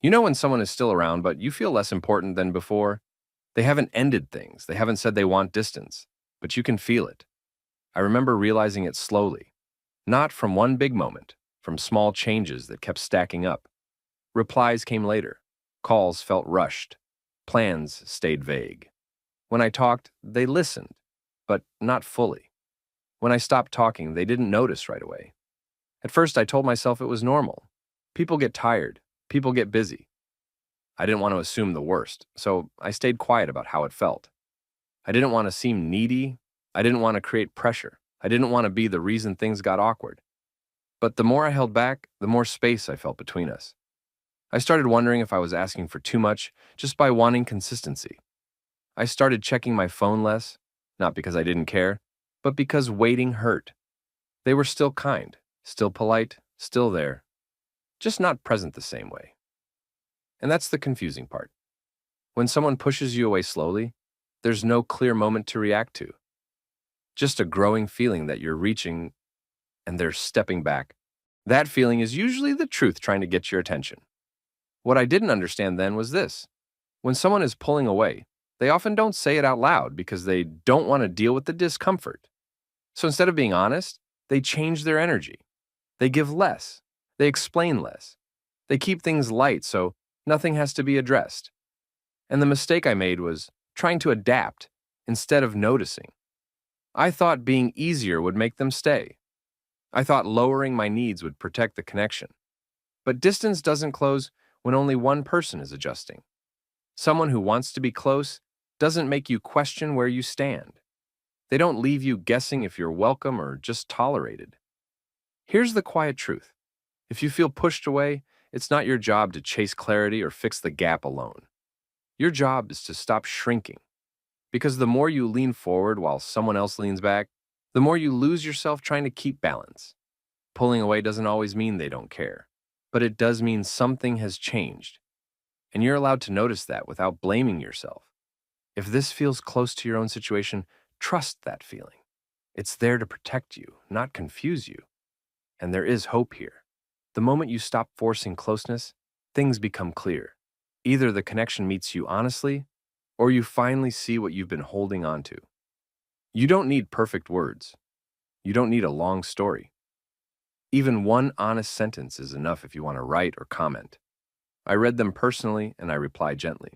You know when someone is still around, but you feel less important than before? They haven't ended things. They haven't said they want distance, but you can feel it. I remember realizing it slowly, not from one big moment, from small changes that kept stacking up. Replies came later. Calls felt rushed. Plans stayed vague. When I talked, they listened, but not fully. When I stopped talking, they didn't notice right away. At first, I told myself it was normal. People get tired. People get busy. I didn't want to assume the worst, so I stayed quiet about how it felt. I didn't want to seem needy. I didn't want to create pressure. I didn't want to be the reason things got awkward. But the more I held back, the more space I felt between us. I started wondering if I was asking for too much just by wanting consistency. I started checking my phone less, not because I didn't care, but because waiting hurt. They were still kind, still polite, still there, just not present the same way. And that's the confusing part. When someone pushes you away slowly, there's no clear moment to react to, just a growing feeling that you're reaching and they're stepping back. That feeling is usually the truth trying to get your attention. What I didn't understand then was this. When someone is pulling away, they often don't say it out loud because they don't want to deal with the discomfort. So instead of being honest, they change their energy. They give less. They explain less. They keep things light so nothing has to be addressed. And the mistake I made was trying to adapt instead of noticing. I thought being easier would make them stay. I thought lowering my needs would protect the connection. But distance doesn't close when only one person is adjusting. Someone who wants to be close doesn't make you question where you stand. They don't leave you guessing if you're welcome or just tolerated. Here's the quiet truth. If you feel pushed away, it's not your job to chase clarity or fix the gap alone. Your job is to stop shrinking. Because the more you lean forward while someone else leans back, the more you lose yourself trying to keep balance. Pulling away doesn't always mean they don't care, but it does mean something has changed. And you're allowed to notice that without blaming yourself. If this feels close to your own situation, trust that feeling. It's there to protect you, not confuse you. And there is hope here. The moment you stop forcing closeness, things become clear. Either the connection meets you honestly, or you finally see what you've been holding on to. You don't need perfect words. You don't need a long story. Even one honest sentence is enough if you want to write or comment. I read them personally and I replied gently.